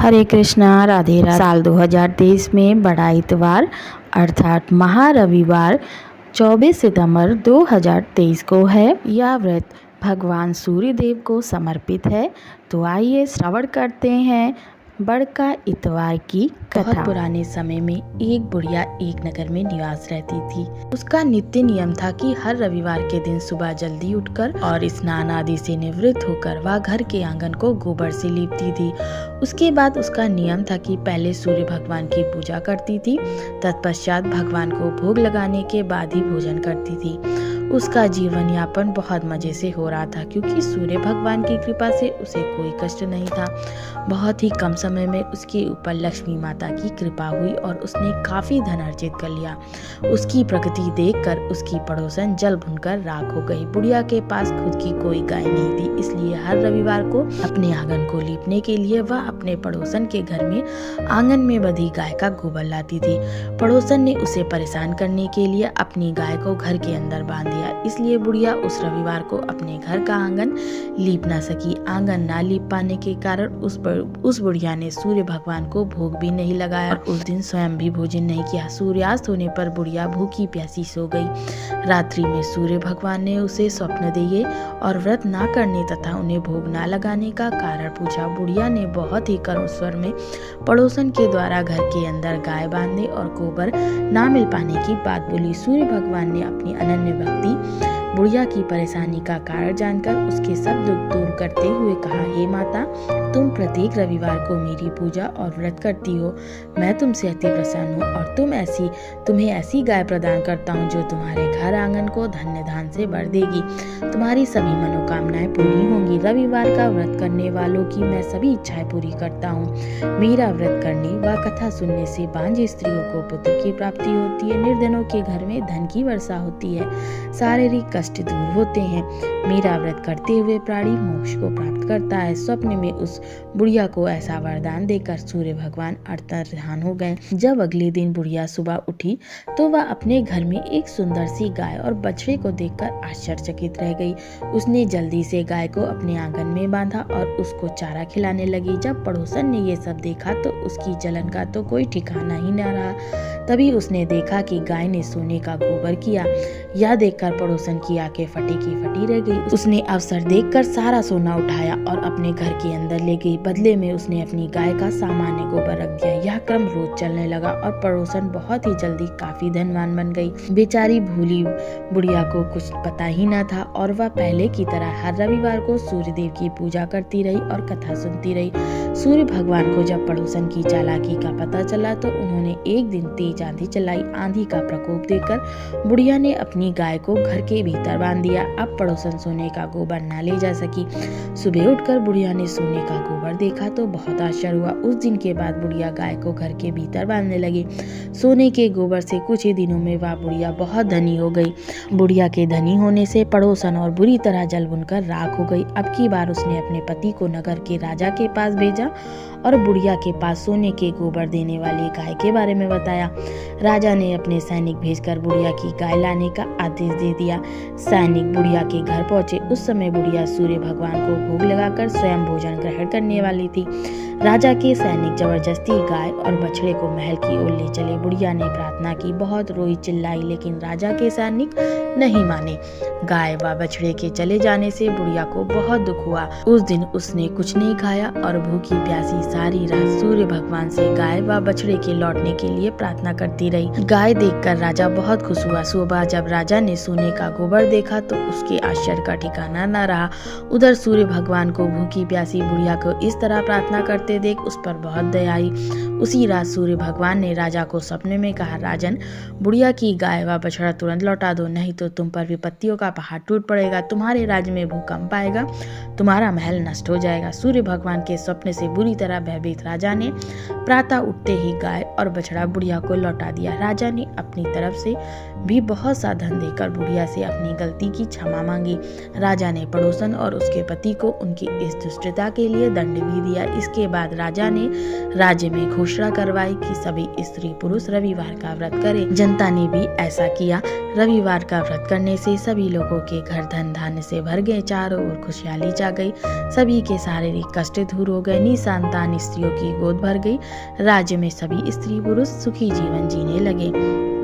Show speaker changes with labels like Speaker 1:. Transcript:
Speaker 1: हरे कृष्णा, राधे राधे। साल 2023 में बड़ा इतवार अर्थात महारविवार 24 सितंबर 2023 को है। यह व्रत भगवान सूर्य देव को समर्पित है। तो आइए श्रवण करते हैं बड़का इतवार की कथा। बहुत पुराने समय में एक बुढ़िया एक नगर में निवास रहती थी। उसका नित्य नियम था कि हर रविवार के दिन सुबह जल्दी उठकर और स्नान आदि से निवृत्त होकर वह घर के आंगन को गोबर से लीपती थी। उसके बाद उसका नियम था कि पहले सूर्य भगवान की पूजा करती थी, तत्पश्चात भगवान को भोग लगाने के बाद ही भोजन करती थी। उसका जीवन यापन बहुत मजे से हो रहा था, क्योंकि सूर्य भगवान की कृपा से उसे कोई कष्ट नहीं था। बहुत ही कम समय में उसके ऊपर लक्ष्मी माता की कृपा हुई और उसने काफी धन अर्जित कर लिया। उसकी प्रगति देखकर उसकी पड़ोसन जल भुनकर राख हो गई। बुढ़िया के पास खुद की कोई गाय नहीं थी, इसलिए हर रविवार को अपने आंगन को लीपने के लिए वह अपने पड़ोसन के घर में आंगन में बंधी गाय का गोबर लाती थी। पड़ोसन ने उसे परेशान करने के लिए अपनी गाय को घर के अंदर बांध दिया, इसलिए बुढ़िया उस रविवार को अपने घर का आंगन लीप ना सकी। आंगन ना लीप पाने के कारण उस बुढ़िया ने सूर्य भगवान को भोग भी नहीं लगाया और उस दिन स्वयं भी भोजन नहीं किया। सूर्यास्त होने पर बुढ़िया भूखी प्यासी सो गई। रात्रि में सूर्य भगवान ने उसे स्वप्न दिए और व्रत ना करने तथा उन्हें भोग ना लगाने का कारण पूछा। बुढ़िया ने बहुत ही करुण स्वर में पड़ोसन के द्वारा घर के अंदर गाय बांधने और गोबर ना मिल पाने की बात बोली। सूर्य भगवान ने अपनी अनन्य भक्ति बुढ़िया की परेशानी का कारण जानकर उसके सब दुख दूर करते हुए कहा, हे माता, तुम प्रत्येक रविवार को मेरी पूजा और व्रत करती हो। मैं तुमसे अति प्रसन्न हूँ और तुम्हें ऐसी गाय प्रदान करता हूँ जो तुम्हारे घर आंगन को धन्य धान से भर देगी। तुम्हारी सभी मनोकामनाएं पूरी होंगी। रविवार का व्रत करने वालों की मैं सभी इच्छाएं पूरी करता हूँ। मेरा व्रत करने व कथा सुनने से बांझ स्त्रियों को पुत्र की प्राप्ति होती है, निर्धनों के घर में धन की वर्षा होती है, शारीरिक कष्ट दूर होते हैं। मेरा व्रत करते हुए प्राणी मोक्ष को प्राप्त करता है। स्वप्न में उस बुढ़िया को ऐसा वरदान देकर सूर्य भगवान अंतर्ध्यान हो गए। जब अगले दिन बुढ़िया सुबह उठी तो वह अपने घर में एक सुंदर सी गाय और बछड़े को देखकर आश्चर्यचकित रह गई। उसने जल्दी से गाय को अपने आंगन में बांधा और उसको चारा खिलाने लगी। जब पड़ोसन ने ये सब देखा तो उसकी जलन का तो कोई ठिकाना ही न रहा। तभी उसने देखा कि गाय ने सोने का गोबर किया। यह देखकर पड़ोसन की आंखें फटी की फटी रह गई। उसने अवसर देखकर सारा सोना उठाया और अपने घर के अंदर ले गई। बदले में उसने अपनी गाय का सामान्य गोबर रख दिया। यह क्रम रोज चलने लगा और पड़ोसन बहुत ही जल्दी काफी धनवान बन गई। बेचारी भूली बुढ़िया को कुछ पता ही न था और वह पहले की तरह हर रविवार को सूर्य देव की पूजा करती रही और कथा सुनती रही। सूर्य भगवान को जब पड़ोसन की चालाकी का पता चला तो उन्होंने एक दिन तेज आंधी चलाई। आंधी का प्रकोप देखकर बुढ़िया ने अपनी गाय को घर के भीतर बांध दिया। अब पड़ोसन सोने का गोबर न ले जा सकी। सुबह उठकर बुढ़िया ने सोने का गोबर देखा तो बहुत आश्चर्य हुआ। उस दिन के बाद बुढ़िया गाय को घर के भीतर बांधने लगी। सोने के गोबर से कुछ ही दिनों में वह बुढ़िया बहुत धनी हो गई। बुढ़िया के धनी होने से पड़ोसन और बुरी तरह जल भुनकर राख हो गई। अब की बार उसने अपने पति को नगर के राजा के पास भेजा और बुढ़िया के पास सोने के गोबर देने वाली गाय के बारे में बताया। राजा ने अपने सैनिक भेजकर बुढ़िया की गाय लाने का आदेश दे दिया। सैनिक बुढ़िया के घर पहुंचे। उस समय बुढ़िया सूर्य भगवान को भोग लगाकर स्वयं भोजन ग्रहण करने वाली थी। राजा के सैनिक जबरदस्ती गाय और बछड़े को महल की ओर ले चले। बुढ़िया ने प्रार्थना की, बहुत रोई चिल्लाई, लेकिन राजा के सैनिक नहीं माने। गाय व बछड़े के चले जाने से बुढ़िया को बहुत दुख हुआ। उस दिन उसने कुछ नहीं खाया और भूखी प्यासी सारी रात सूर्य भगवान से गाय व बछड़े के लौटने के लिए प्रार्थना करती रही। गाय देखकर राजा बहुत खुश हुआ। सुबह जब राजा ने सोने का गोबर देखा तो उसके आश्चर्य का ठिकाना न रहा। उधर सूर्य भगवान को भूखी प्यासी बुढ़िया को इस तरह प्रार्थना करते देख उस पर बहुत दया आई। उसी रात सूर्य भगवान ने राजा को सपने में कहा, राजन, बुढ़िया की गाय व बछड़ा तुरंत लौटा दो, नहीं तो तुम पर विपत्तियों का पहाड़ टूट पड़ेगा, तुम्हारे राज्य में भूकंप आएगा, तुम्हारा महल नष्ट हो जाएगा। सूर्य भगवान के स्वप्न से बुरी तरह भयभीत राजा ने प्रातः उठते ही गाय और बछड़ा बुढ़िया को लौटा दिया। राजा ने अपनी तरफ से भी बहुत सा धन देकर बुढ़िया से अपनी गलती की क्षमा मांगी। राजा ने पड़ोसन और उसके पति को उनकी इस दुष्टता के लिए दंड भी दिया। इसके बाद राजा ने राज्य में घोषणा करवाई कि सभी स्त्री पुरुष रविवार का व्रत करें। जनता ने भी ऐसा किया। रविवार का व्रत करने से सभी लोगों के घर धन धान्य से भर गए, चारों ओर खुशहाली छा गई, सभी के शारीरिक कष्ट दूर हो गए, निसंतान स्त्रियों की गोद भर गई। राज्य में सभी स्त्री पुरुष सुखी जीवन जीने लगे।